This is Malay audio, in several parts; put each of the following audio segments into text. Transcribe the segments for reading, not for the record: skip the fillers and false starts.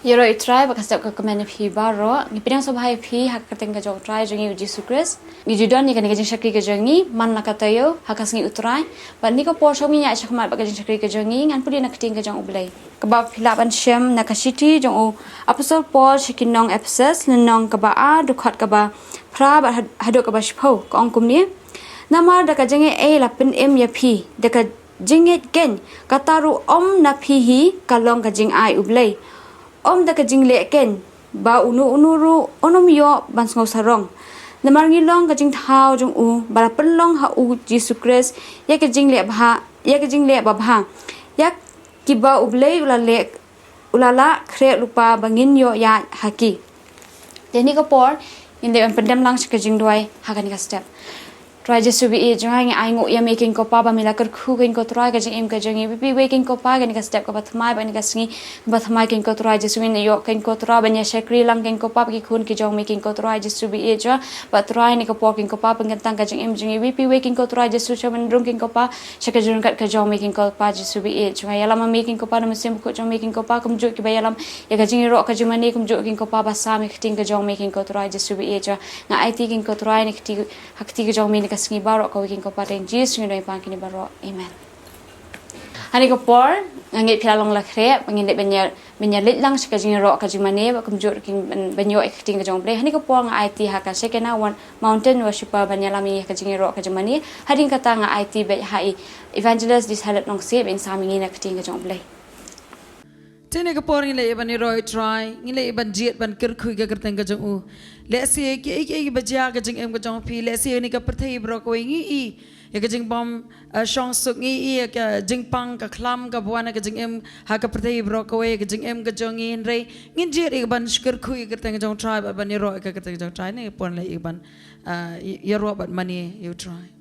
Yero itrai bakas tak kemen phi baro ni pedang sobhai phi hak kateng ka jong trai jongi Jisu Christ ni judon ni kan gajing syakri ka jongi man la katayo hakas ngi utrai ba ni ko por shomi nya syakmat ba gajing syakri ka jongi ngan pudi nak ting ka jong U Blei kebab philaban shem nakashiti jong U Apostle Paul shikinong Ephesus lenong ka ba a dukhat ka ba pra ba hadok ka ba shpo ka ongkum ni namar da ka jongi e la pin em ya phi da ka jingit gen kataru om na phi hi kalong ka jing ai U Blei Om da ka jingle ken ba unu onom yo ban sngo sarong namar ngilong ka jing thau jong u bara penlong ha u Jisu Christ ya ka jingle ba bha ya ki ba U Blei ulala khre lupa bangin yo ya haki teni ko por in de pendam lang ka jingdwai hakan ka step try Jisu bi jang ai ngo ya making ko pa ba mila kar khu kin ko try ka jing em ka jing bi waking ko pa gan ka step ko bathmai ba ni ka singi bathmai kin ko try Jisu ni yo kin ko try ba ni shakri lang kin ko pa ki khun ki jong making ko try Jisu bi ja ba try ni ko por kin ko pa pang tang ka jing em jing bi waking ko try Jisu chaman rung kin ko pa shaka jung ka jong making ko pa Jisu bi ja ya lama making ko pa na sim ko jong making ko pa kum ju ki ba ya lam ya ka jing ro ka jing mani kum ju kin ko pa ba sa mi khting ka jong making ko try Jisu bi ja nga ai ti kin ko try ni khti hakti ka jong mi Singi baro ko wiking ko pateng Jisu ngi pang kini baro amen. Hani ko por ngit philalong la khre ngin de benya lit lang ska jing ro ka jimane ba kum jor king benyo acting ka jong play hani ko por nga IT ha ka Shekinah one mountain worshiper benya lami ka jing ro ka jimane hading kata nga IT be hai Evangelist Detherlet Nongsiej in sami ngi acting ka jong play. Tene ka por ngile ban roi try ngile ban jet ban kir khui ka kerteng ka jong u le se ki baja ka jing em ka jong phi le se ni ka prthai bro ko ngi i ya ka jing bom shong suk ngi i ka jing pang ka khlam ka buana ka jing em ha ka prthai bro ko ka jing em ka jong in rei ngin jet ik ban shkir khui ka kerteng ka jong try ban roi ka kerteng jong try ne pon le ik ban ya ro ban mani you try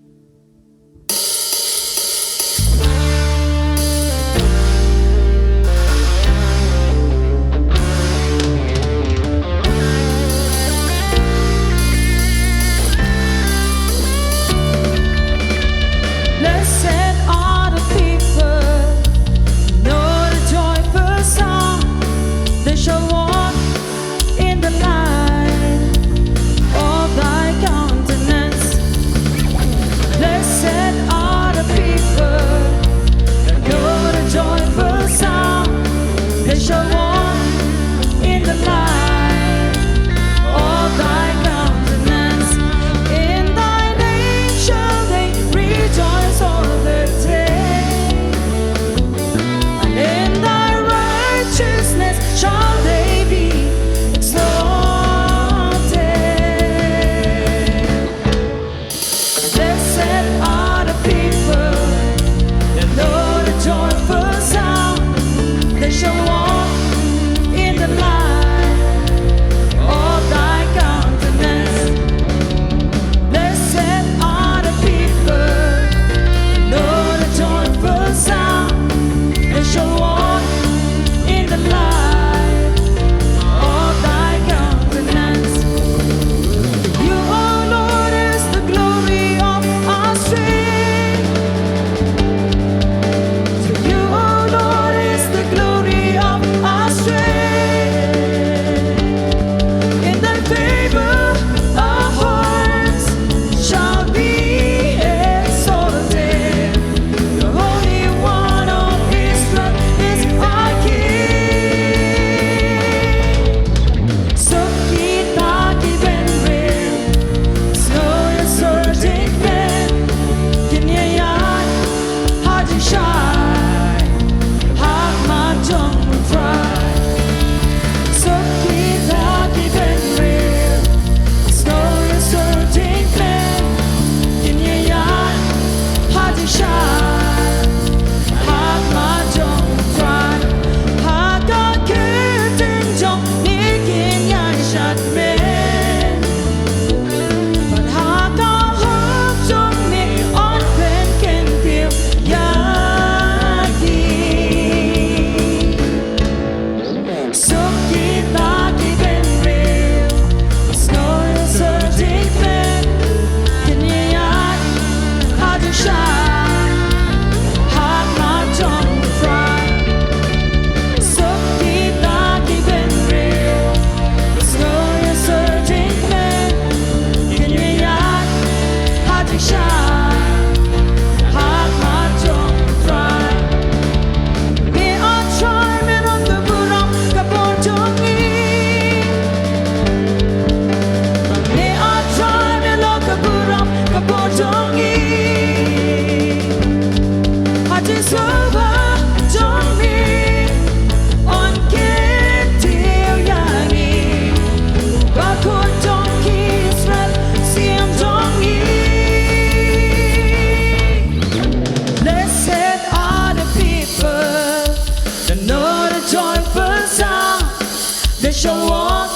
shall walk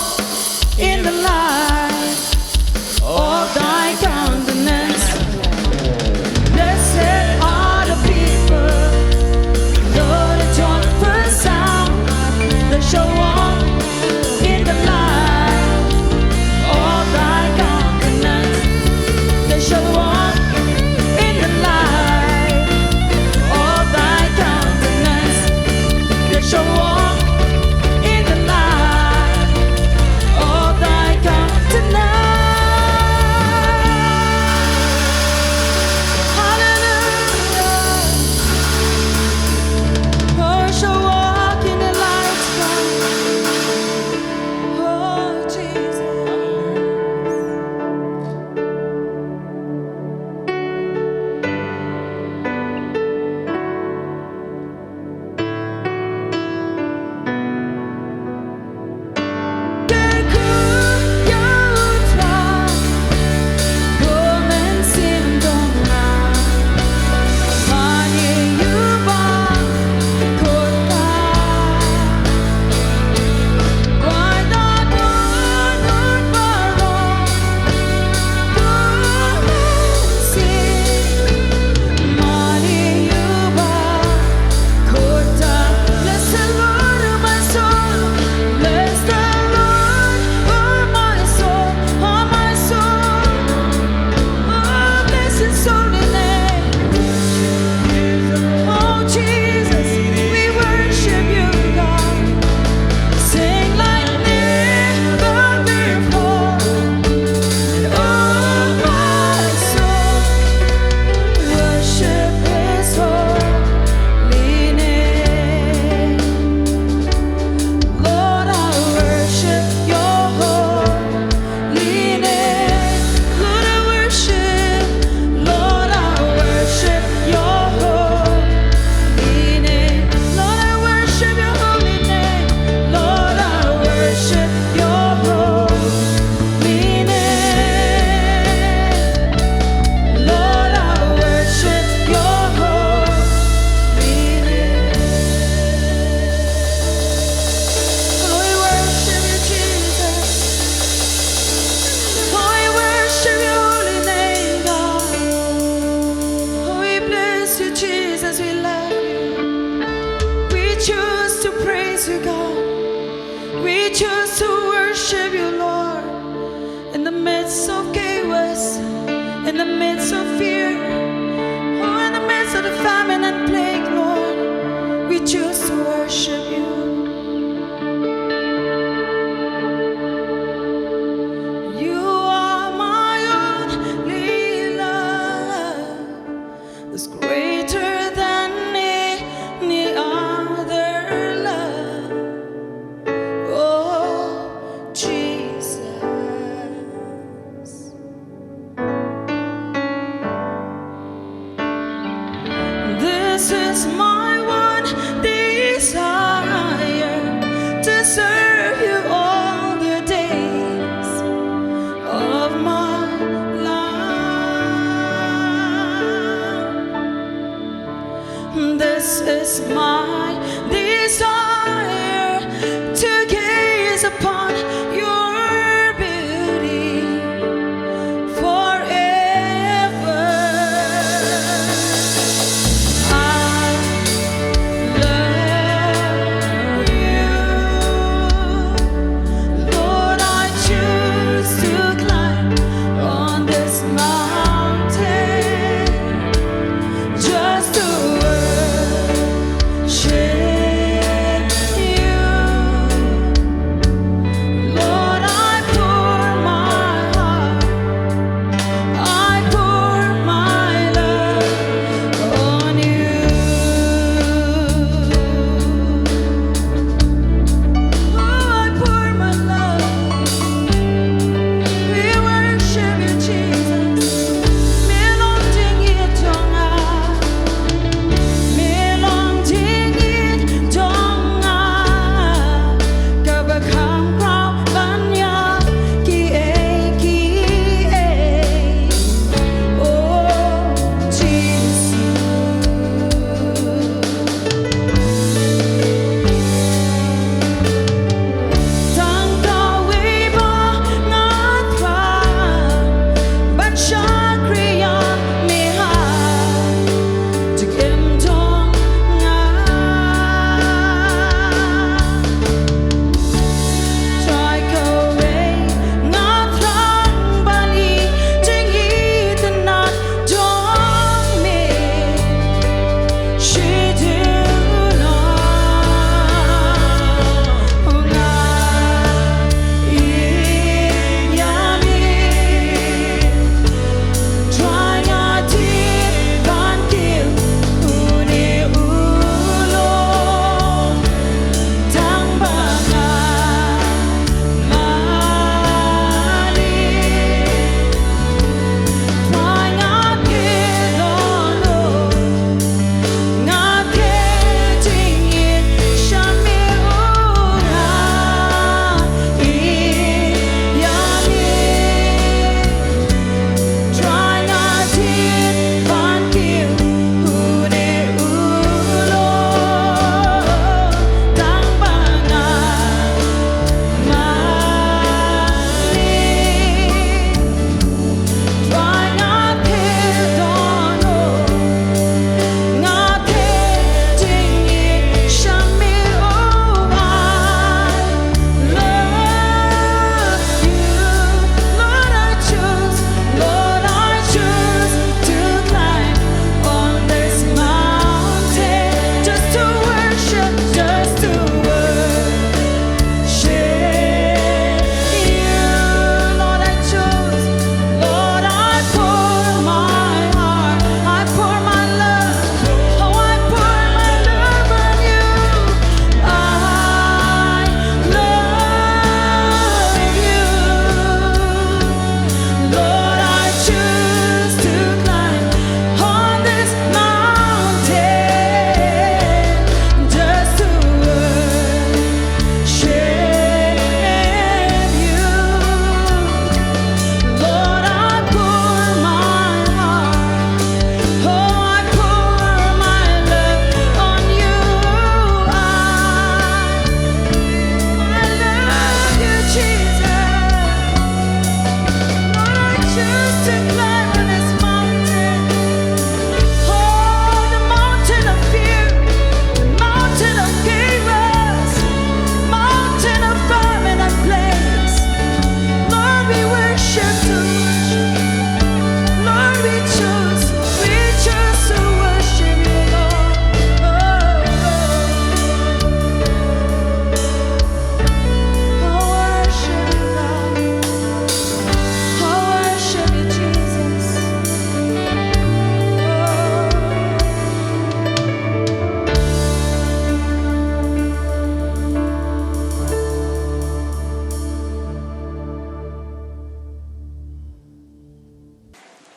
in the light of thy countenance. Blessed are the people, though the joyful sound, they shall walk in the light of thy countenance. They shall walk in the light of thy countenance. They shall walk in the light of thy countenance. Hallelujah. Oh, shall walk in the light, God. Oh, Jesus.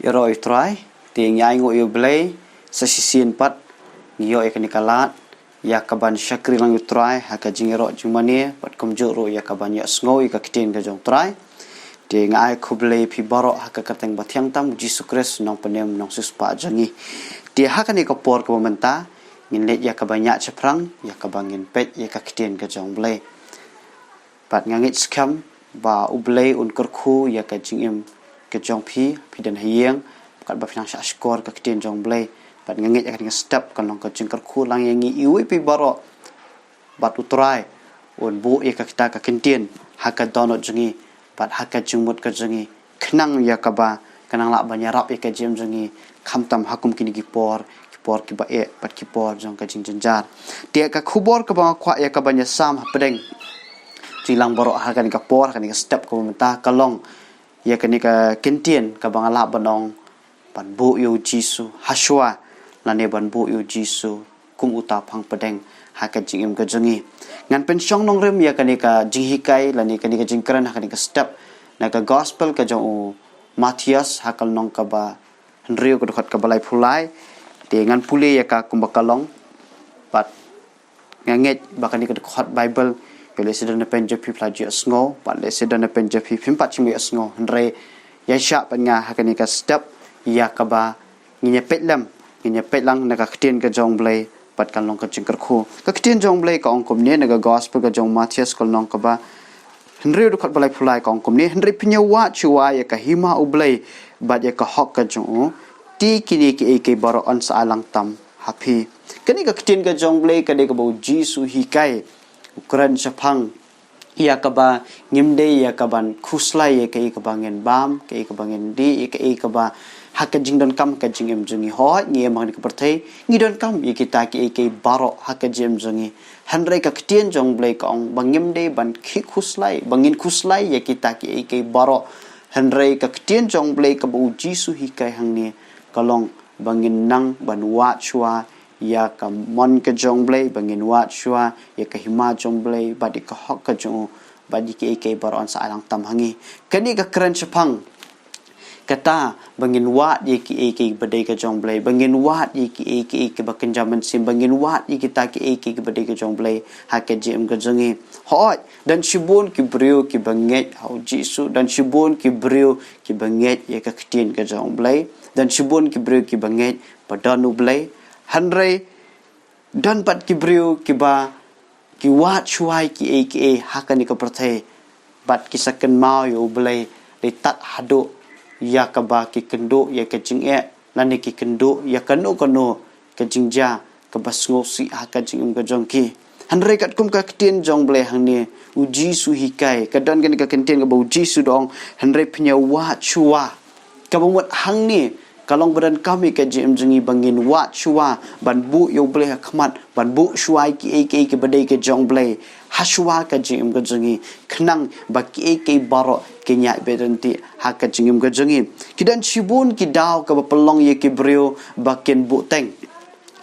iro itrai ting yai ngo U Blei sesisin pat ngiyo ikanikalat ya kaban syakri lang utrai haka jingiro jumane pat kumjuro ya kaban ya sngo ika kitin ka jong trai de ngai U Blei pi baro haka kateng bathyang tam Jisu Kris nong penem nong suspa jangi de haka ni ka por ka momenta ngin let ya kabanya chaprang ya kabangin pet ya ka kitin ka jong Blei pat ngangit skam ba U Blei un kerku ya ka jingim ka jong pi dan hieng kat ba finang skor ka kitin jong Blei pat ngangit akan step kan long ka jingkar khu lang yang iwi pi baro bat utrai un bu e ka kita ka kintin haka donot jengi pat haka jumut ka jengi knang ya ka ba kanang la banyarap e ka jem jengi khamtam hakum kini kipor ki ba e pat kipor jong ka jing jenjar dia ka khubor ka ba khwa ya ka banya sam pedeng jilang baro haka ni ka por kan ka step ka menta kalong ya ka ni ka kintin ka bang la banong pan bu yu Jisu haswa lane ban bu yu Jisu kum uta phangpdeng haka jingim ka jengi ngan pen syong nong rem ya kanika jinghikai lani kanika jingkran haka nika step na ka gospel ka jong Matius hakal nong ka ba henrio ko dekat ka balai pulai de ngan pule ya ka kumbakalong pat nganget bakani ka dekat Bible pele sedon na pen jepi plaji asngo pat le sedon na pen jepi pimpat chimi asngo henre ya sya pan nga haka nika step ya ka ba nginyepet lam nginyepet lang na ka kitin ka jong Blei pat kan long ka jingkar khu ka kitin jong Blei ka ongkom ne na ka gospel ka jong Matius kal nong ka ba henry du khat balai phulai ka ongkom ne henry pinyawa chuwa ya ka hima U Blei bat ya ka hok ka jong ti kini ki ke baro on sa alang tam happy kani ka kitin ka jong Blei ka de ka bo Jisu hikai ukran sapang ya ka ba ngimde ya ka ban khuslai ya ka bangen bam ka bangen di ka ba haka jingdon kam ka jingim jungi ho ngi mang ni perthai ngi don kam ye kita ki baro haka jim jungi hanrai ka ktien jong Blei ka ong bangim de ban khi khuslai bangin khuslai ye kita ki baro hanrai ka ktien jong Blei ka bu Jisu hikai hangni kalong bangin nang ban wa chua ya ka mon ka jong Blei bangin wa chua ya ka hima jong Blei badi ka hok ka jong badi ki baro an sa alang tam hangi kani ka kran chapang kata bangin wat ye ki badai ka jong Blei bangin wat ye ki bakin jaman sim bangin wat ye kita ki badai ka jong Blei haka jim ka jongi hoi dan shibun ki brio ki banget hau Jisu dan shibun ki brio ki banget ye ka kitin ka jong Blei dan shibun ki brio ki banget padan U Blei hanrei dan pat ki brio ki ba ki wat chuai ki haka ni ka perthai bat kisakan mau U Blei le tat hadu ya ka ba ki kendo ya ka jing lani ki kendo ya kanu ka jingja ka basngo si haka jingim ka jongki hanre kat kum ka kitin jong Blei hangni U Jisu hikai ka don kan ka kintin ka bu Jisu dong hanre pnya wa chua ka bumut hangni kalong badan kami ka jim jingi bangin wa chua ban bu U Blei khmat ban bu shuai ki badai ka jong Blei haswa ka jim ka jingi khnang ba ki baro kenya bedenti haka jingim ka jingi kidan shibun ki daw ka pelong ye ki brio bakin bu teng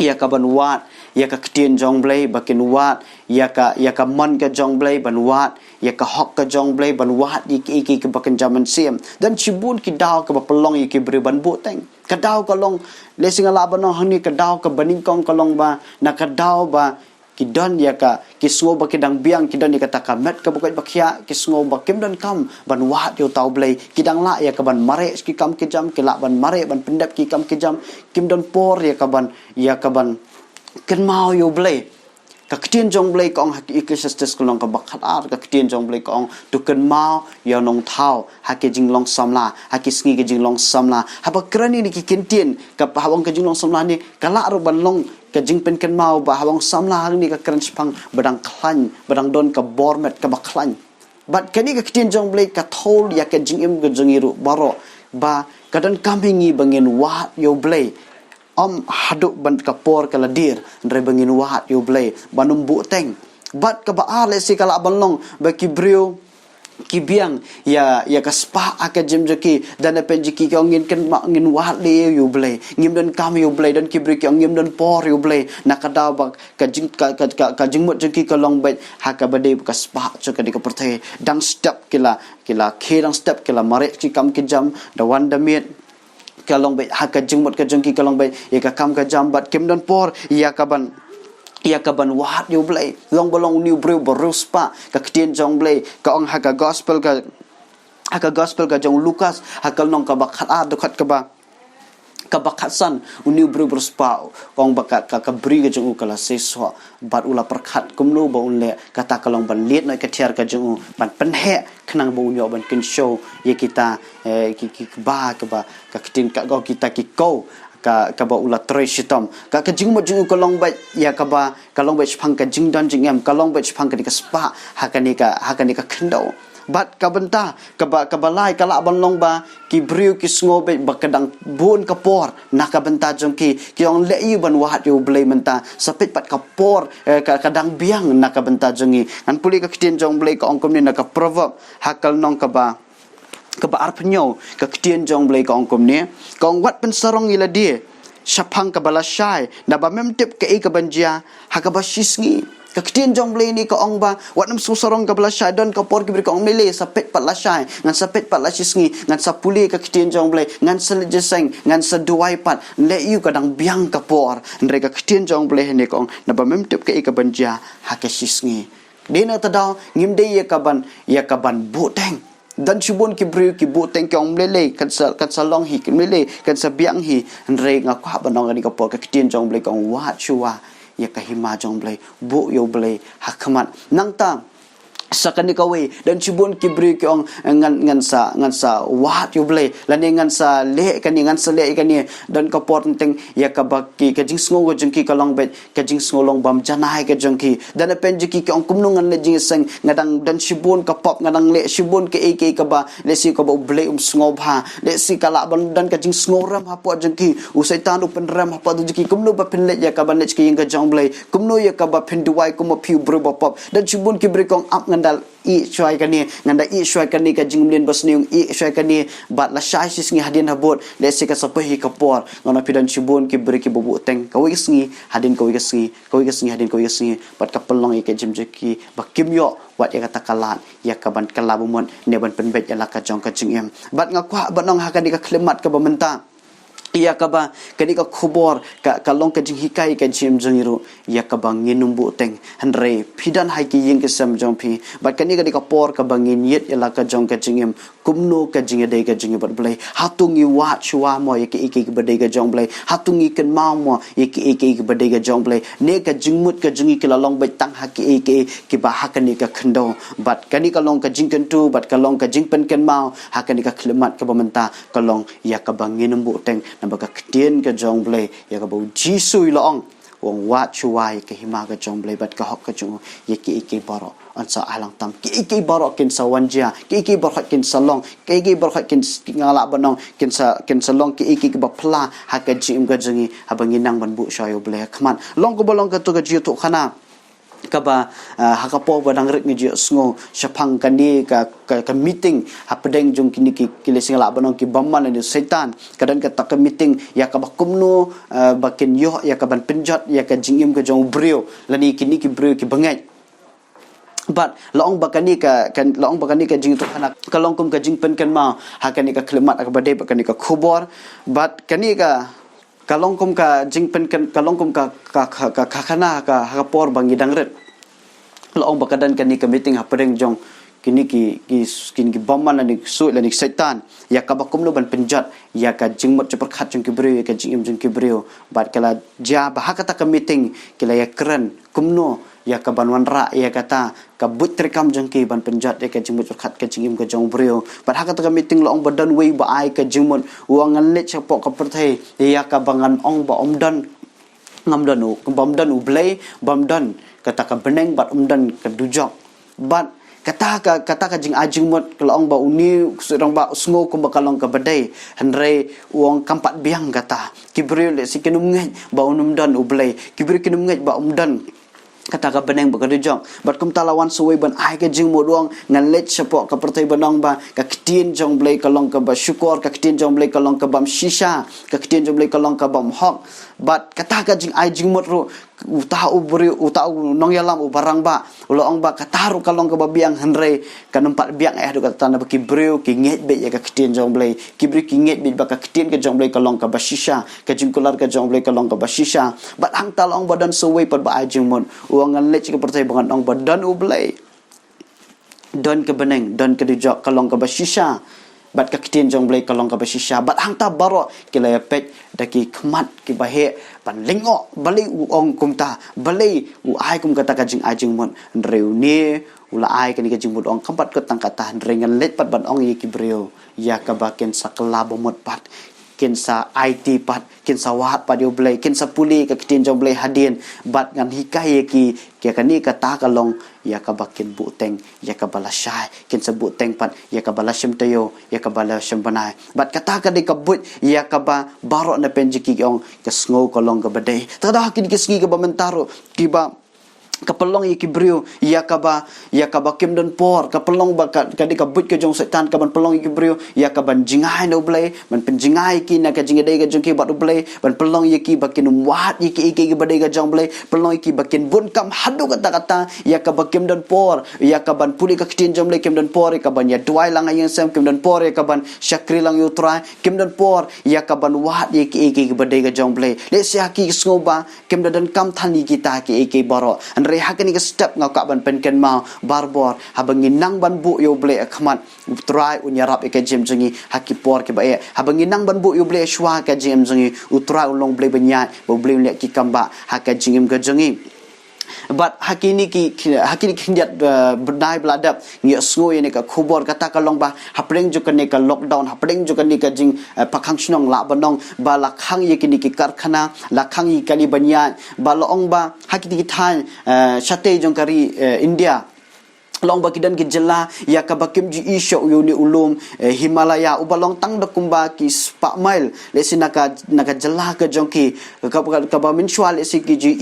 ya ka ban wat ya ka kitin jong Blei bakin wat ya ka mon ka jong Blei ban wat ya ka hok ka jong Blei ban wat ki bakin jaman sim dan shibun ki daw ka pelong ye ki brio ban bu teng ka daw ka long lesing ala banong hangni ka daw ka baning kong ka long ba na ka daw ba kidon ya ka kisngo ba kidang biang kidon ya ka met ka bukai bakhya kisngo ba kim don kam ban wat yo tau Blei kidang la ya ka ban mare ki kam ki jam ki la ban mare ban pendap ki kam ki jam kim don por ya ka ban ken mau yo Blei ka kitin jong Blei ka ong haki ikisestes ko long ka bakhat ar ka kitin jong Blei ka ong tu ken mau ya nong thau haki jing long samla haki sngi ki jing long samla haba krani ni ki kintin ka hawang ka jing long samla ni kala ro ban long ka jing pen ken mau ba hawang samla ni ka kran chpang badang khlan badang don ka bormet ka bakhlan bat kani ka kitin jong Blei ka thol ya ka jing im ka jingiru baro ba kadan kamingi bangin wa yo Blei haduk ban kapor kala dir ndre bangin wat U Blei banum bu teng bat ka ba ale si kala banlong ba kibrio kibiang ya ka spa aka jemjeki dan pen jiki ka ngin ken ma ngin wat le U Blei ngim dan kam U Blei dan kibri ka ngim dan por U Blei nakada ba ka jingmut jeki ka long bet haka bade ka spa cho ka di ka perthe dang step kila khedang step kila mare ki kam ki jam da wanda mit kalong bai haka jingmut ka jongki kalong bai ya ka kam ka jambat kim don por ya ka ban wahat U Blei long bolong new brew boruspa ka ktien jong Blei ka ong haka gospel ka jong Lukas haka nong ka bakhat dokhat ka ba kabakatsan uniu bru berspa kong bakat ka bri ka jong kala seswa bat ula perkhat kumno ba unle kata kalong ban liet noi ka thiar ka jong ban penhe khnang bu nyo ban kin show ye kita ki ba ka kitin ka go kita ki ko ka ba ula troi shitom ka jing mo jing kalong ba ya ka ba kalong ba phang ka jing dan jing em kalong ba phang ka ni ka spa hakani ka khndo bat ka benta ka balai ka la ban long ba ki briu ki sngo be bakadang bun ka por na ka benta jong ki ong le yu ban wahat U Blei menta sapit pat ka por ka kadang biang na ka benta jongi an puli ka kitien jong Blei ka ong kom ni na ka proverb hakal nong ka ba arpnyo ka kitien jong Blei ka ong kom ni ka ong wat pen sarong ila dia syapang ka balashai na ba memtip ka ka banjia hakaba shisngi ka kitien jong Blei ni ka ong ba wat nam susarong ka balashai don ka por ki bri ka ong mele sapet pat lashai ngan sapet pat lashisngi ngan sapuli ka kitien jong Blei ngan selejeseng ngan seduai pat le yu kadang biang ka por ndre ka kitien jong Blei ni ka ong na ba memtip ka banjia hakashisngi dina tadaw ngimde ya kaban buteng dan subon ki bri ki buteng ka ong mele kan sa long hi ki mele kan sa biang hi ndre nga kwa banong ni ka por ka kitien jong Blei ka ong wa chua ya kahima jong Blei bu U Blei hakmat nang ta sakani kawe dan cibun kibri ki ong ngan sa wat U Blei lani ngan sa le kani ngan sa le kani dan ka pot teng ya ka baki ka jing sngo jengki ka long bet ka jing sngo long bam janai ka jengki dan pen jiki ki ong kumnung ngan le jing seng ngadang dan cibun ka pop ngadang le cibun ke ka ba le si ka ba U Blei sngo bha le si ka la ban dan ka jing sngo ram ha po jengki u setan u pen ram ha po jengki kumnu ba pen le ya ka ban le ki yang ka jong Blei kumnu ya ka ba pen duai kum piu bro ba pop dan cibun kibri kong up ngandal i shwai kani nganda i shwai kani ka jingmlin basniung i shwai kani bat la shai sisngi hadin habot le se ka sapahi ka por ngona pidan chibun ki beri ki bubu teng ka wi sngi hadin ka wi sngi hadin ka wi sngi bat ka pelong i ka jimjeki ba kimyo wat ya kata kalat ya ka ban kalabumon ne ban penbet ya la ka jong ka jingem bat ngakwa banong ha ka di ka klemat ka bamenta ia kaba kani ka khobor ka long ka jing hikai ka jim jangiru ia kaba nginum bu teng hanre phidan hai ki yeng ke sam jong phi bat kani ka por ka bangin yet ela ka jong ka jingem kumno ka jing de ka jing bat Blei hatungi wa chua mo ye ki bade ka jong Blei hatungi ken mau mo ye ki bade ka jong Blei ne ka jingmut ka jingi ki la long bai tang ha ki ba ha kani ka khndo bat kani ka long ka jing ken tu bat ka long ka jing pen ken mau ha kani ka khlemat ka bamenta ka long ya ka bangin bu teng nambah ketien ke jong Blei ya ka bau Jisu loong wong wat chuai ke hima ka jong Blei bat ka hok ka jong ye ki baro ansa alang tam ki baro kin sa wanja ki baro kin salong ki baro kin ngala banong kin sa long ki ba pla ha ka jim ka jengi abangi nang ban bu shayo Blei khman long ko bolong ka tu ka jiu tu khana kaba hakapo badang rik ngi sngo syapang kani ka meeting phangpdeng jong kini ki singala banong ki bamman ni setan kadang ka tak meeting ya ka bakumno bakin yo ya ka ban penjat ya ka jingim ka jong brio lani kini ki brio ki bangai but laong bakani ka jing tu anak kalong kum ka jing pen kan ma hakani ka klemat ka bade bakani ka khobor but kani ka kalong kum ka jingpen kan kalong kum ka khana ka hapor bangi dangret laong bakadan kan ni ka meeting phangpdeng jong kini ki bomman ani su lani setan ya ka bakum no ban penjat ya ka jingmot ceperkhat jong ki brio ya ka jingim jong ki brio bat kala ja bahakata ka meeting kila ya keren kumno ya ka banwan ra ya kata ka but rekam jong ki ban penjat ya ka jingmot ceperkhat ka jingim ka jong brio bat hakata ka meeting laong badan wei ba ai ka jingmot uangan let chapok ka perthai ya ka bangan ong ba omdan ngamdan u bamdan U Blei bamdan kata ka beneng bat omdan ka dujok bat kata ka jing ajing mot kelong ba uni surang ba sngo ko bakalong ka badai hanre uang kampat biang kata kibri le sikenum ngai ba unum dan U Blei kibri kinum ngai ba umdan kata ka beneng ba kadujong bat kum talawan suwei ban ai ka jing mo doang ngan let sapok ka pertai banong ba ka kitien jong Blei kalong ka ba syukur ka kitien jong Blei kalong ka bam shisha ka kitien jong Blei kalong ka bam hok bat kata ka jing ai jing mot ro utau beri utau nong yalam barang ba ulo ong ba kataru kalong ka babiang henre ka nempat biang du kata na baki breu ki nget be ya ka kitien jong blei ki bri ki nget be ba ka kitien ka jong blei kalong ka bashisha ka jing kular ka jong blei kalong ka bashisha bat hang talong badan suwe pat ba ai jing mot uangan lech ka pertai bangan ong badan U Blei don ke beneng don ke dijak kalong ka bashisha bat ka kitien jong blei kalong ka bashisha bat hang ta baro kila pet daki khmat ki bahe pan lingo balai u ong kumta balai u ai kum kata ka jing ai jing mon reuni ula ai ka ni ka jing mon ong kampat ko tang kata rengan let pat ban ong ye ki breu ya ka baken sakla bomot pat kin sa IT pat kin sa wahat pat U Blei kin sa puli ka kitien jong blei hadin bat ngan hikai ki kani kata kalong ya ka bakin buteng ya ka balasai kin sa buteng pat ya ka balashim tayo ya ka balashim banai bat kata ka di kabut ya ka ba baro na penjiki ong ka sngo kalong ka badai tada kin kiski ka ba mentaro ki ba kapelong iki brio ya kaba kim dan por kapelong ba kadi kabut ke jong setan kaban pelong iki brio ya kaban jingai no blai man penjingai ki na ka jingdai ka jong ki ba blai ban pelong iki bakin wat iki badai ka jong blai pelong iki bakin bun kam hadu kata ya kim dan por ya kaban puli ka kitin jong blai kim dan por kaban ya duai lang ayang sam kim dan por kaban syakri lang yutra kim dan por ya kaban wat iki badai ka jong blai le sia ki skoba kim dan kam thani kita ki baro reha kini ke step ngak ban penken mau barbor habangin nang ban bu U Blei akhmat utrai unyarap ke jem jengi hakipor ke bae habangin nang ban bu U Blei shwa ke jem jengi utrai ulong blei banyat bo blei lek ki kamba hakka jingim ke jengi but hakini kindiat berdai beladap ngi sngo ini ka khubor kata kalong ba hapreng jo kane ka lockdown hapreng jo kane ka jing pakhang snong la banong ba lakhang ye kini ki karkhana lakhang yi kali banya ba loong ba hakiti than shate jong kari India long bakidan ki jela ya ka bakim ji isyo uni ulum Himalaya ubalong tang dakumba ki spa mile lesina ka jela ka jongki ka ba minshwal esiki ji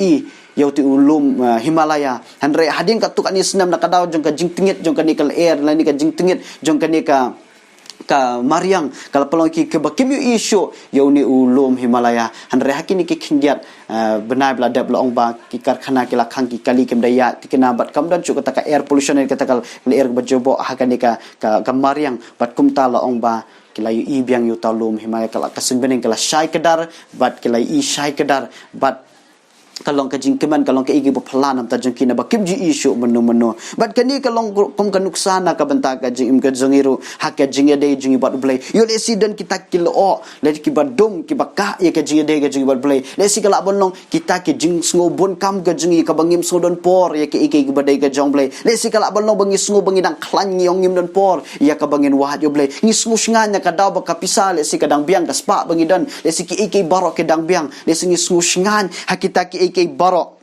yauti ulum Himalaya handre hadin ka tukani senam nakadaw jong ka jingtingit jong ka nikal air lani ka jingtingit jong ka nika ka Mariang kalau pelong ki ke bakim yu isyo yauni ulum Himalaya handre hakini ki khindiat benai beladap long ba ki karkhana ki lakhang ki kali kem daya tikena bat kam dan cuk kata ka air pollution kata kal air bajobo hakani ka Mariang bat kumta long ba kilai i biang yu talum Himalaya kala kasimbeneng kala syai kedar bat kilai i syai kedar bat kalong ka jingkeman kalong ka igi baplan am ta jengki na bakim ji issue menu bat kani kalong kom ka nuksana ka banta ka jingim ka jengiru hak ka jingya dei jingi bat blai yo le sidon kita kilo le ki badum ki bakka ye ka jingya dei ka jingi bat blai le si kala bonong kita ki jing sngo bon kam ka jingi ka bangim sodon por ye ka igi badai ka jong blai le si kala bonong bangi sngo bangi dang klan yong ngim don por ya ka bangin wahat yo blai ngi sngo shnganya ka daw ba ka pisa le si ka dang biang ka spa bangi don le si ki igi barok ke dang biang le si ngi sngo shngan hakita ki ke barok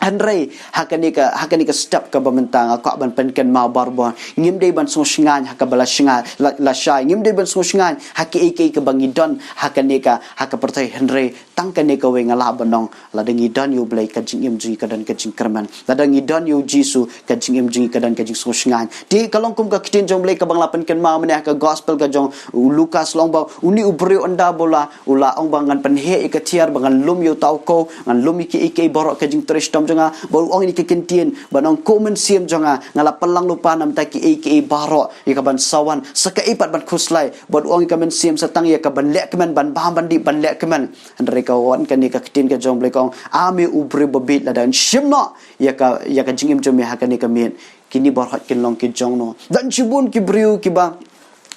Tynrai hakani ka step ka bamentang ka ban penken ma barbon ngim dei ban sosngan haka bala shinga la shai ngim dei ban sosngan haki ek ka bangidon hakani ka haka pertai Tynrai tangkane ka wenga la banong la dengi don U Blei ka jingim ji ka dan ka jingkerman la dengi don U Jisu ka jingim ji ka dan ka jing sosngan di kalong kum ka kitin jong Blei ka bang la penken ma meneh ka gospel ka jong Lukas long ba uni ubri onda bola ula ong bangan penhe ka tiar bangan lum yu tau ko ngan lum ki ek borok ka jing tristom jonga baru ong ni kekentien banong komen siam jonga ngala pelang lupa nam taki aka baro ya kaban sawan sakaipat ban khuslai baru ong kamen siam satang ya kaban lek kemen ban baham bandi ban lek kemen andre kawan kan ni kaketin ka jong Blei kong ame ubri babit la dan shimno ya ka jingim jom ya hakani kamen kini barhat kin long ki jong no dan chibun ki briu ki ba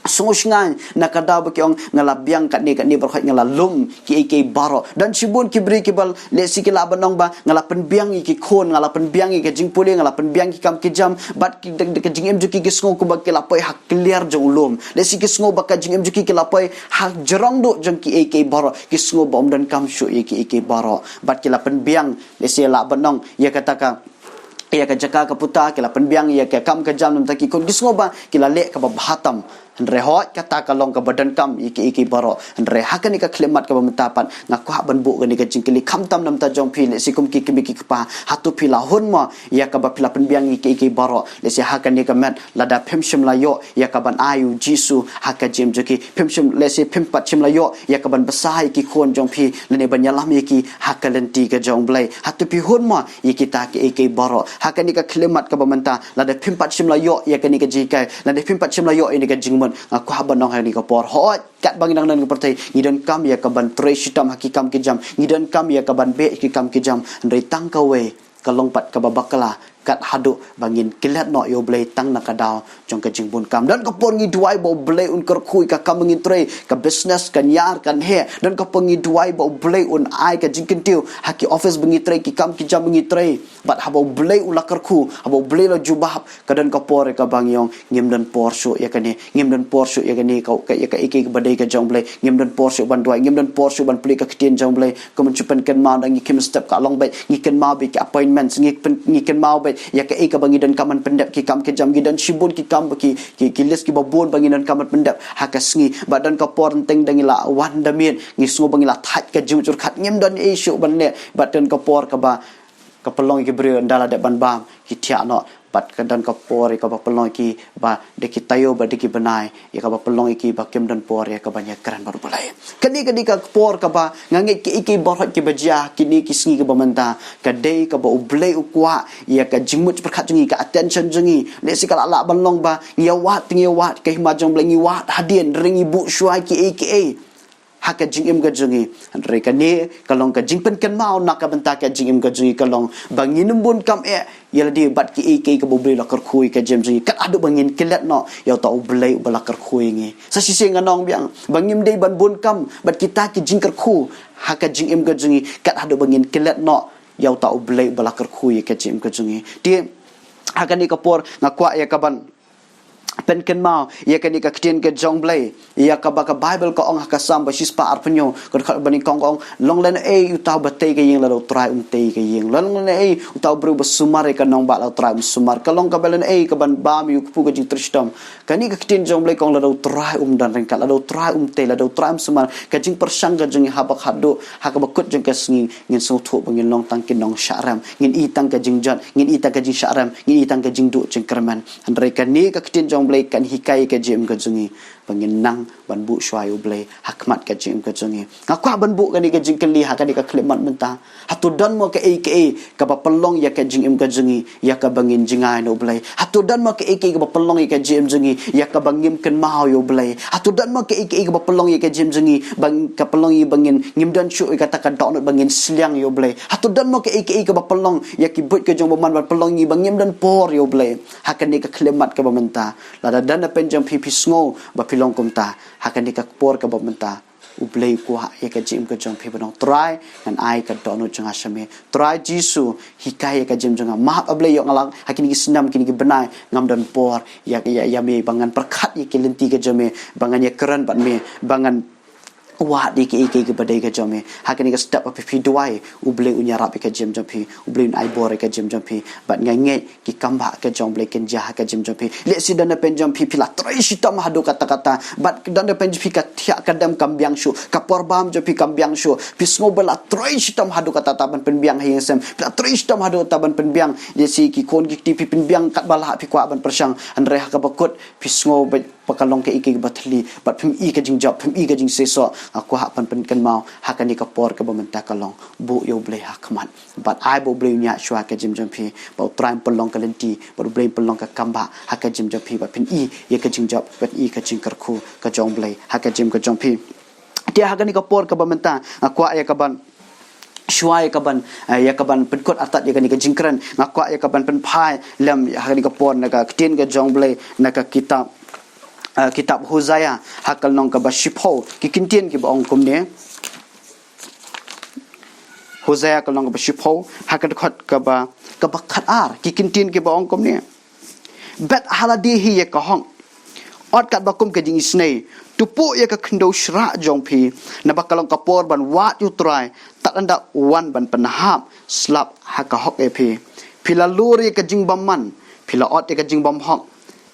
sungusngan nakadaw ba kiong ngalabyang kat ni berkhat ngalalum ki baro dan sibun ki beri ki bal lesi ki labanong ba ngalapen biang ki khon ngalapen biang ki jingpuli ngalapen biang ki kam ki jam bat ki de jingem juki ki sngo ku ba ki lapai hak clear jong lum lesi ki sngo ba ka jingem juki ki lapai hak jerong do jong ki baro ki sngo bom dan kam shu ki baro bat ki lapen biang lesi labanong ya kataka ya ka jaka ka puta kila penbiang ya ka kam ka jam nam taki kon gisngo ba kila lek ka bahatam Andre hot kata kalong ka badan kam iki baro andre hakan ni ka klemat ka bamtapan ngaku hak ban bu ni ka jingkeli khamtam nam ta jong phi le sikum ki ki pa hatu pila hun ma ya ka ba pila penbiang iki baro le si hakan ni ka mat lada phemshim la yo ya ka ban ayu jisu haka jem joki phemshim le si phempat chim la yo ya ka ban besai ki khon jong phi le ne ban yalam iki hakalenti ka jong blai hatu pi hun ma iki ta ki baro hakan ni ka klemat ka bamanta lada phempat chim la yo ya ka ni ka jikai lada phempat chim la yo ini ka jingmon aku haban nong hari ni kapor hot kat bang nang nang pertai ngidan kam ya kaban treshitam hakikam kijam ngidan kam ya kaban be hakikam kijam ndai tang kawe kalong pat ka babakala kat hadu bangin kilat no yo blei tang na kadao jong ka jingbun kam dan kapor ngidwai bo blei un ker khui ka kam ngin tre ka business kan yar kan he dan kapor ngidwai bo blei un ai ka jingkentiu haki office bengi tre ki kam ki jam bengi tre bat habo blei ula ker khu habo blei lo jubah ka dan kapor ka bang yong ngim dan porsho ya kan ngim dan porsho ya kan ka ya ka iki badai ka jong blei ngim dan porsho ban dwai ngim dan porsho ban pli ka kitien jong blei ko men chupen kan ma dang ngi kim step ka long bai ngi kan ma bi ka appointment ngi kan ma bai ya ka ika bangi dan kaman pendap ki kam ke jam gidan shibun ki kam ki les ki babon bangi dan kaman pendap hakas ngi badan ka pornteng dangila wan damien ngi sungo bangila that ka jum cur khat ngem dan isu ban ne badan ka por ka ba ka pelong ki bre ndala de ban bam ki tia no bat ka dan ka por ka ba pelong ki ba de ki tayo ba de ki benai ya ka ba pelong ki ba kem dan por ya ka banyak keran baru belai kani ka por ka ba nganget ki iki borot ki bajah kini ki sngi ka bamanta ka dei ka ba U Blei U kwah ya ka jingmut perkhat jungi ka attention jungi le si kala la banlong ba ngiyawat ka himajong bleng ngiwat hadien ring ibu syuai ki aka haka jingim ga jungi andre ka ne kalong ka jingpen kan mau nak ka benta ka jingim ga jungi kalong bangin bun kam yala di bat ki aka ka U Blei la ker khui ka jem jungi kat adu bangin kilat no ya ta U Blei U bala ker khui ngi sa sisi nganong biang bangim dei ban bun kam bat kita ki jing ker khu haka jingim ga jungi kat adu bangin kilat no ya ta U Blei bala ker khui ka jem ga jungi ti haka ni ka por ngakwa ya ka ban pen ken mau ya kan ka kitien ke jong blei ya ka ba ka bible ka ong ka sam ba shispa arpenyo ka khat bani kong ong long len u taw ba te ke yeng la trai te ke yeng long len u taw bru ba sumar ka nong ba la trai sumar ka long ka belen ka ban ba mi ku ka jing tristam ka ni ka kitien jong blei kong la trai dan ren ka la trai te la trai sumar ka jing persang ka jing ha ba khado ha ka ba kut jing ka sngi ngin so thu bangin long tang kin nong sharam ngin i tang ka jing jan ngin i tang ka jing sharam ngin i tang ka jing du jing kerman andre ka ni ka kitien jong blei kan hikai ka jem ka jungi panginang banbu shwai U Blei hakmat ka jem ka jungi ngakwa banbu ka ni ka jingkeli ha ka ni ka klemat menta hatu dan mo ka ka ba pelong ya ka jingim ka jungi ya ka bangin jingai no U Blei hatu dan mo ka ka ba pelong ya ka jem jungi ya ka bangim ken mau U Blei hatu dan mo ka ka ba pelong ya ka jem jungi bang ka pelong i bangin ngim dan shu ka ta ka dot bangin sliang U Blei hatu dan mo ka ba pelong ya ki but ka jong ba man ba pelong i bangim dan por U Blei ha ka ni ka klemat ka ba menta lada dan penjam pipi sngo ba pilong kumta hakan ni ka por ka bamenta U Blei kwah ya ka jim ka jong pi banong try and ai ka dono jang asame try Jisu hikai ka jim jang ma U Blei yo ngalang hakin ki senam kini ki benai ngam dan por ya me bangan perkhat ya ki lenti ka jame bangan ya keran bat me bangan wah di ke badai ka jame hakan ni ka step up jingdwai U Blei unyarap ka jim jampi U Blei ai bor ka jim jampi bat ngai ki kamba ka jong Blei ken jah ka jim jampi le si dan pen jampi pila trai sitam hadu kata bat dan pen jampi ka thia kadam kambiang shu ka porbam jampi kambiang shu pisngo bala trai sitam hadu kata taban penbiang hi sem pila trai sitam hadu taban penbiang le si ki kon ki tipi penbiang kat bala pi kwa ban persang andre ka bakut pisngo pakalong ke iki bathli bat phim i ka jing job phim i ka jing seso aku hak pan kan mau hakan ni ka por ka bamenta kalong bu U Blei hakman bat ai bu Blei nya shwa ka jim jampi ba prime pelong ka lenti ba Blei pelong ka kamba hakan jim jampi ba phim i ye ka jing job bat i ka jing karkhu ka jong Blei hakan jim ka jampi dia hakan ni ka por ka bamenta aku ya ka ban shwai ka ban ya ka ban penkot atat ya ka ni ka jingkran ngakwa ya ka ban pen phai lam hakan ni ka por na ka kitien ka jong Blei na ka kitab Hosea hakal nong ka ba shipho ki kintien ki ba ong kum ne Hosea ka nong ba shipho hakal khat ka ba khat ar ki kintien ki ba ong kum ne bet haladi hi ya ka hong ot kat ba kum ka jing snei tupu ya ka khndo shra jong phi na ba kalong ka por ban wat yu trai tak anda wan ban penahap slap haka hok e phi phila luri ka jing bam man phila ot ka jing bam hok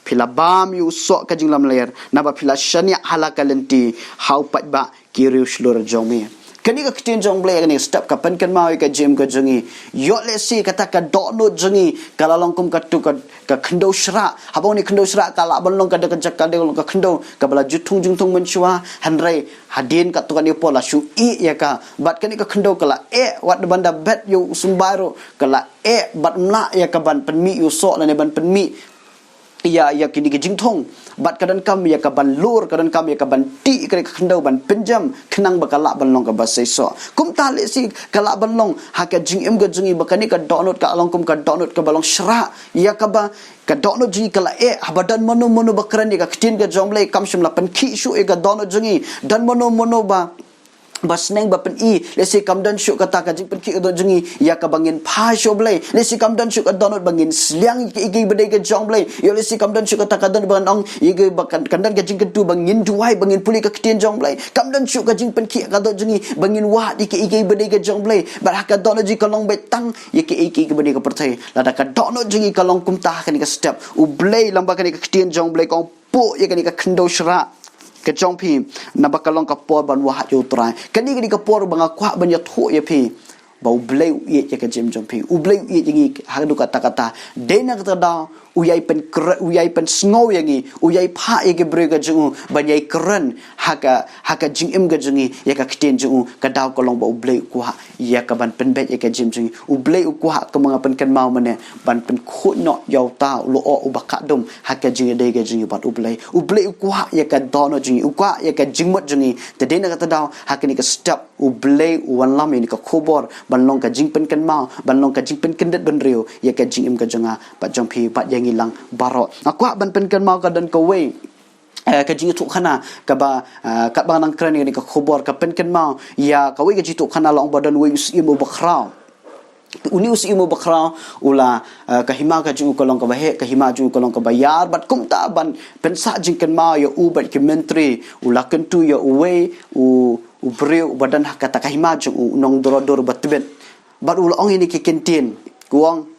pila bam yu sok ka jing lam ler na ba pila shania halakalenti hau pat ba kiriu shlur jongmi kani ka ktin jong blai kani step ka pen kan mau ka jim ka jongi yo le si kata ka do no jongi kala longkum ka tu ka khndo shra habong ni khndo shra kala balong ka de ka jak ka de ka khndo ka bala jutung jungtung menchwa hanrai hadin ka tu kan pola shu ya ka bat kani ka khndo kala wat banda bet yu sumbaro kala bat mla ya ka ban penmi yu so la ne ban penmi ya kini ke jingthong bat kadan kam ya ka ban lur kadan kam ya ka ban ti ka khandau ban pinjam khnang bakala ban long ka basai so kum ta le si kala ban long ha ka jingim ga jungi bakani ka download ka along kum ka download ka balong shra ya ka ba ka download jingi kala habadan mono bakran ni ka ktin ga jomblai kam shimla pan khi shu ka download jungi dan mono ba basneng bapen lesi kamdan syuk kata ka jing pen ki do jungi ya ka bangin pha sho blai lesi kamdan syuk ka donot bangin sliang igi bedai ka jong blai yo lesi kamdan syuk kata ka don ban ong igi bakan kandan ka jing kedu bangin duai bangin puli ka kitien jong blai kamdan syuk ka jing pen ki ka do jungi bangin wa igi bedai ka jong blai bar ka donot ji kalong betang igi bedai ka pertai lada ka donot jungi kalong kum tah kan ka step u blai lamba kan ka kitien jong blai kong po ya kan ka khndo shra ke jong pi na bakalong ka por ban wa yu trai kani ka por banga kwa ban ya tho ye pi bau blai ye ke jim jong pi u blai ye jingi ha du kata de na kata da uyai pen snow yangi uyai pha ye ke bre ga jung ban yai kran ha ka jing im ga jungi ye ka kten jung ka daw ko long bau blai kwa ya ka ban pen bet ye ke jim jung u blai kwa ka mga pen kan mau mane ban pen khu no yaw ta lo o ba ka dum ha ka jing de ga jing bat u blai kwa ye ka dono jing kwa ye ka jing mot jungi te de na kata daw ha ka ni ka step u blai wan lam ni ka khobor ban long ka jing pen kan mau ban long ka jing pen kendet ban riu ye ka jing im ka junga ba jong pi ba ngilang baro akwa ban pen kan mau ka dan ka wei ka jing tu khana ka ba kat bang nang kran ni ka khobor ka pen kan mau ya ka wei ka jitu khana long badan wei imu bakrau uni imu bakrau ula ka hima ka jing ko long ka ba he ka hima jing ko long ka ba yar bat kum ta ban pen sa jing kan mau ya u bat commentary ula kan tu ya wei u breu badan kata ka hima jing nong dor batbet bat ula ong ini ki kentin kuang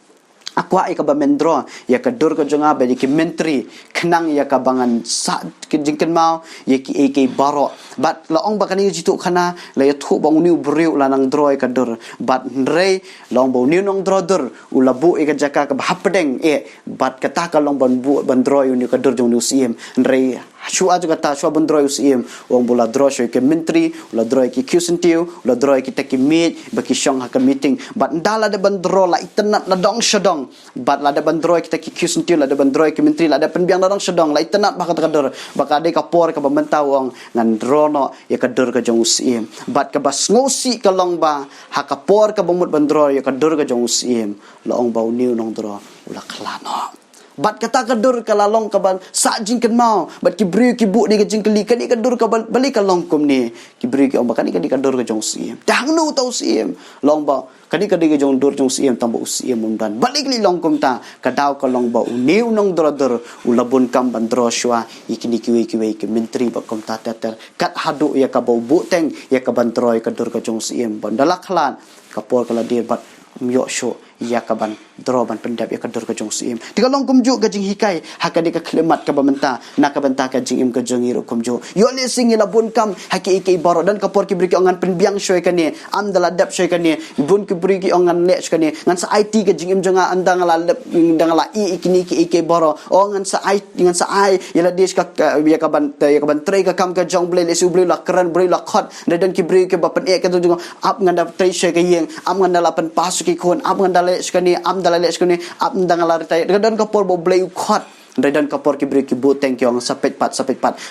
akwa ka ba mendro ya ka dur ka jonga ba ki mentri khnang ya ka bangan sa jingken mau ya ki baro bat la ong ba kani jitu khana la ya thu bang ni breu la nang droi ka dur bat rei long bo ni nong dro dur ula bu ka jaka ka phangpdeng bat kata ka long ban bu ban droi ni ka dur jong ni sim rei shua juga ta shua ban droi sim ong bula dro shoy ke mentri ula droi ki kusentiu ula droi ki taki meet ba ki shong ha ka meeting bat ndala de ban dro la itnat la dong shadong bat la de ban droi ki taki kusentiu la de ban droi ki mentri la de penbiang la dong shadong la itnat ba ka dur ba ka de ka por ka ba mentawong ngan drono ya ka dur ka jong sim bat ka bas ngosi ka long ba ha ka por ka bamut ban droi ya ka dur ka jong sim la ong ba niu nong dro ula klano bat kata kadur kalalong kaban sa jingken mau bat ki bri ki bu ni ke jingkeli kan kadur ka bali ka long kum ni ki bri ki omba kan ka kadur ka jong sim dang nu tau sim long ba kan ka jong dur jong sim tambo sim mum dan balik li long kum ta ka daw ka long ba uniu nong dor ulabun kam ban dro shwa ikini ki mentri ba kom ta ter kat hadu ya ka bu teng ya ka ban droi ka dur ka jong sim ban dalak klan ka por kala dir bat myo sho ya kaban droban pendap ya kadur ka jong sim tiga long kumju ka jing hikai hakade ka klemat ka bamenta na ka banta ka jing im ka jong iro kumju yo le singi la bun kam haki iki baro dan ka por ki bri ki ongan penbiang shoy ka ni am dala dap shoy ka ni bun ki bri ki ongan le ka ni ngan sa IT ka jing im jonga andang la lep dang la ikini ki iki baro ongan sa IT ngan sa ai ya la dis ka ya ka ban trai ka kam ka jong ble le su ble la kran ble la khot dan ki bri ki ba pen e ka jong ap ngan da trai shoy ka yeng am ngan la pen pas ki khon am ngan da sekali am dalale sekali am dangalar tai dan kapor bo blai khot dan kapor ki bri ki bu teng kyong sapet pat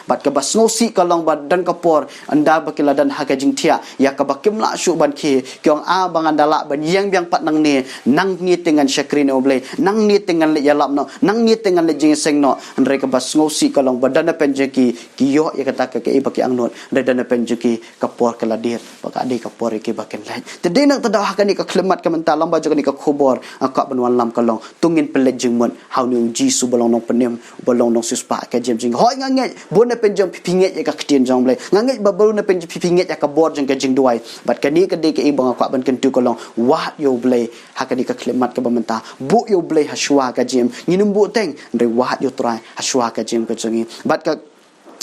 bat ka bas ngosi kalong bad dan kapor anda bakila dan haga jing thia ya ka bakim la shu ban ki kyong a bangan dala ban yang biang pat nang ni dengan syakrin oblei nang ni dengan le yalap no nang ni dengan le jing seng no andre ka bas ngosi kalong badan penje ki yo ya kata ka baki angnot dan penje ki kapor kala dir baka ade kapor ki baken lai tede nak tada hakani ka klemat ka mental lamba juga ni ka khobor ka banwan lam kalong tungin pelet jing mon how ni Jisu balong nong penim bolong nong suspa ka jem jing hoi nganget bon na pen jong pipinget ya ka ktien jong blai nganget ba bon na pen pipinget ya ka bor jong ka jingdwai bat ka ni ka de ka ibang kwa ban kentu kolong wat yo blai hakani ka klemat ka bamenta bu yo blai haswa ka jem nginum bu teng re wat yo trai haswa ka jem ka jongi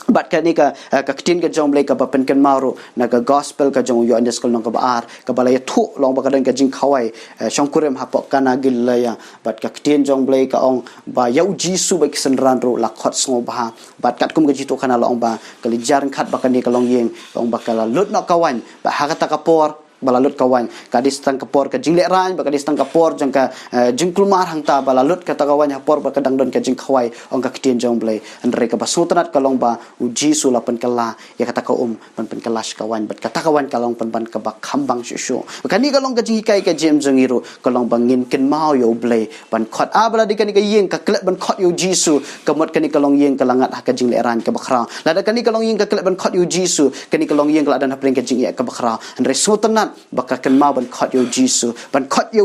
bat ka ni ka ktien ka jong blai ka ba pen kan maru na ka gospel ka jong yo andes kol nong ka baar ka balaya thu long ba ka den ka jing khawai shongkurem hapok kana gilaya bat ka ktien jong blai ka ong ba yau jisu ba kisan ran ro la khot sngo ba bat kat kum ka jitu kana long ba kali jar khat ba ka ni ka long yeng ong ba ka la lut no kawan ba hakata ka por balalut kawan kadis tang kapor ka jingle ran ba kadis tang kapor jang ka jingkulmar hangta balalut ka kawan hapor ba kadang don ka jing khawai ong ka ktien jong blai andre ka basutrat kalong ba uji sula pen kala ya kata ka pen kalash kawan bat kata kawan kalong pen ban ka ba khambang shu kani kalong ka jing kai ka jem jong iru kalong bangin ken mau yo blai ban khot bala di kani ka yeng ka klep ban khot yo jisu kamot kani kalong yeng kalangat ka jingle ran ka bakra lada kani kalong yeng ka klep ban khot yo jisu kani kalong yeng kala dan hapring ka jing ya ka bakra andre sutanat baka kan mau ban khot yo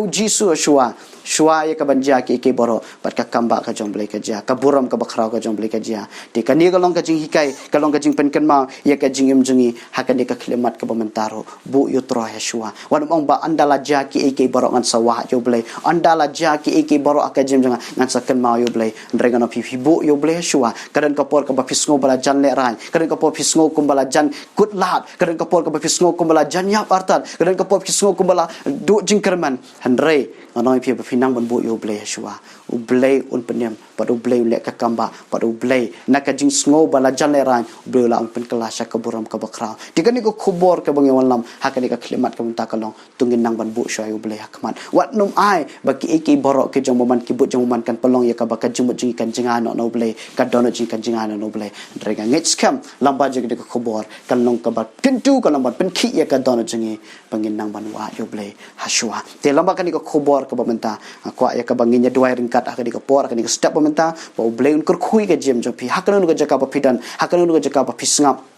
jisu shua ya ka banja ke boro bat ka kamba ka jong blai ka ja ka buram ka bakra ka jong blai ka ja ti kani kalong ka jing hikai kalong ka jing pen kan mau ya ka jingim jungi hakani ka klemat ka bamentaro bu yo tro ya shua wan ong ba andala ja ke boro ngan sawah yo blai andala ja ke boro ka jim janga ngan sa kan mau yo blai ndrenga no pi bu yo blai shua kadan ka por ka ba fisngo bala jan le ran kadan ka por fisngo kum bala jan good lat kadan ka por ka ba fisngo kum bala jan yap artan kadan ka por fisngo kum bala du jingkerman handre anoi pi pinang ban bu yo blai shua u blai un penem pad u blai le ka kamba pad u blai na ka jing sngo bala jan le ran blai la pen kelasha ka buram ka bakra tikani ko khubor ka bangi walam hakani ka klimat ka munta kalong tungin nang ban bu shua u blai hakmat wat num ai baki boro ke jong moman ki bu jong moman kan pelong ya ka baka jumut jing kan jingano no blai ka dono jing kan jingano no blai drega ngit scam lamba jing ka khubor kan long ka ba pintu ka lamba pen ki ya ka dono jingi bangin nang ban wa yo blai hashua te lamba kan ka khubor ka bamenta kwa ya ka banginya duai ringkat akadi ka por akadi ka step bamenta ba blai un kur khui ka jem jopi hakanu ka jaka ba pidan hakanu ka jaka ba pisngap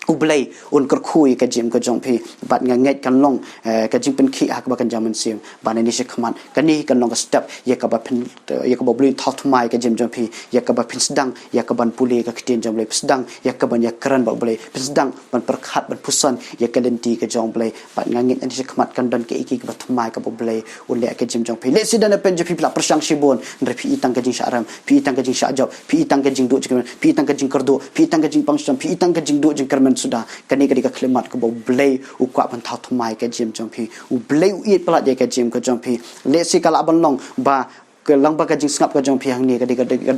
U Blei un kerkhui ka jim ka jongpi bat nganget kan long ka jim pen khi hak ba kan jaman sim ban ni se khman kani kan long ka step ya ka ba pen ya ka ba blin thot mai ka jim jongpi ya ka ba pen sedang ya ka ban puli ka kitien jom blei sedang ya ka ban ya kran ba blei sedang ban perkhat ban pusan ya ka denti ka jong blei bat nganget ni se khmat kan dan ke iki ka ba thmai ka ba blei un le ka jim jongpi le sidan pen je pi pla persang sibon ndre pi itang ka jing syaram pi itang ka jing syajab pi itang ka jing du pi itang ka jing kerdo pi itang ka jing pangsham pi itang ka jing du jing kerman sudah kani ka klemat ko blai u kwa ban thau thmai ka jim jongpi u blai u it pala je ka jim ka jongpi le si kala ban long ba ke lang ba ka jing snap ka jongpi hang ni ka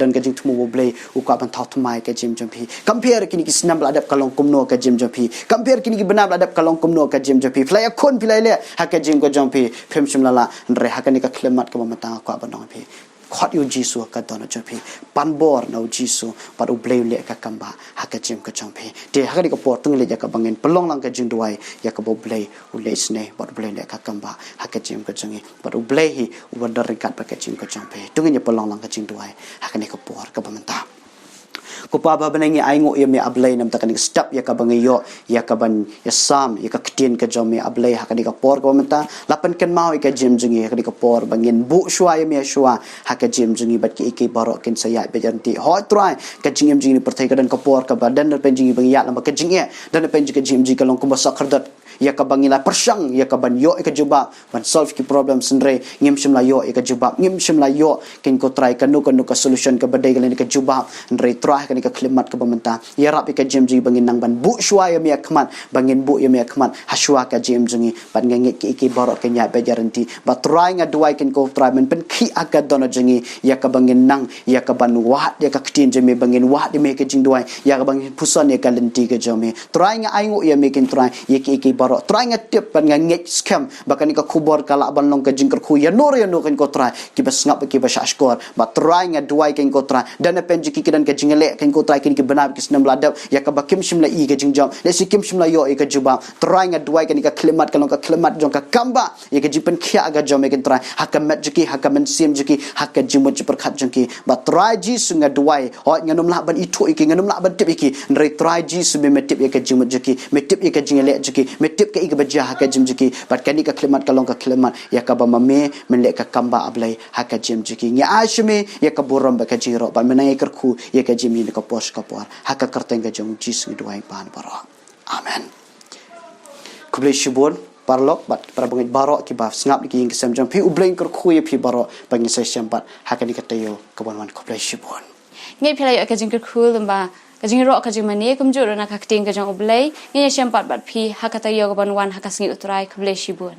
dan ka jing thmu blai u kwa ban thau thmai ka jim jongpi compare kini ki snam ladap kalong kumno ka jim jongpi compare kini ki benar ladap kalong kumno ka jim jongpi flaya khon pilai le ha ka jim ko jongpi phem shimlala ndre ha kani ka klemat ka mamata kwa ban long pi khot yu jisu ka dono jongpi panbor no jisu par u blei le ka kamba ha ka jim ka jongpi te ha ka por tung le ja ka bangin pelong lang ka jingdwai ya ka bo blei u le sne par blei le ka kamba ha ka jim ka jongi par u blei hi u wadar kat pa ka jim ka jongpi tungin ya pelong lang ka jingdwai ha ka ni ka por ka bamanta ko pa ba banangi aingo ya me ablay nam takani step ya ka bangayo ya ka ban ya sam ya ka ktien ka jom me ablay ha ka di ka por ko menta lapan kan mau ka jim jungi ka di ka por bangin bu shwa ya me shwa ha ka jim jungi bat ki iki baro kin saya be janti ho try ka jingim jingi pertai ka dan ka por ka badan dan pen jingi bangi ya lam ka jingi dan pen jingi jim jingi kalong kumba sakardat ya ka bangila persang ya ka ban yo ka juba ban solve ki problem sendre ngim shim la yo ka juba ngim shim la yo kin ko try ka nu ka solution ka badai ka ka juba ndre try ka ni ka klimat ka bamenta ya rap ka jim jingi bangin nang ban bu shwa ya me khmat bangin bu ya me khmat hashwa ka jim jingi ban ngi ki iki baro ka nya be garanti ba try nga duai kin ko try men pen khi aga dono jingi ya ka bangin nang ya ka ban wa ya ka ktin jeme bangin wa de me ka jing duai ya ka bangin pusan ya ka lenti ka jome try nga aingo ya me kin try ya ki iki baro try nga tip ban nga ngek scam bakani ka khubor kala ban long ka jingker khu ya nor kan ko try ki bas ngap ki bas ashkor ba try nga duai kin ko try dan pen jiki kidan ka jingale kin ko try kin ki benar ki snam ladap ya ka bakim shimla i ka jingjam le si kim shimla yo ka juba try nga duai kan ka klimat kalong ka klimat jong ka kamba ya ka jipen khia ga jome kin try hakamat jiki hakaman sim jiki hakka jimut perkhat jengki ba try ji sunga duai ho nganum la ban itu iki nganum la ban tip iki ndre try ji su me tip ya ka jimut jiki me tip ya ka jingale jiki me tip ke iga baja haka jim jiki bat kani ka klimat kalong ka klimat ya ka ba mame menlek ka kamba ablai haka jim jiki nya ashme ya ka buram ba ka jiro ban menai kerku ya ka jim ni ka pos ka por haka kerteng ka jong Jisu duai pan baro amen kublai shibun parlok bat parabangit baro ki ba snap ki ing sem jam pi U Blei kerku ya pi baro bang sai sempat haka ni ka tayo ka ban kublai shibun ngai philai ka jing kerku lamba ka jing ro ka jing mani kumjur na ka ting ka jong U Blei ngai sempat bat pi haka tayo ka ban wan haka sngi utrai kublai shibun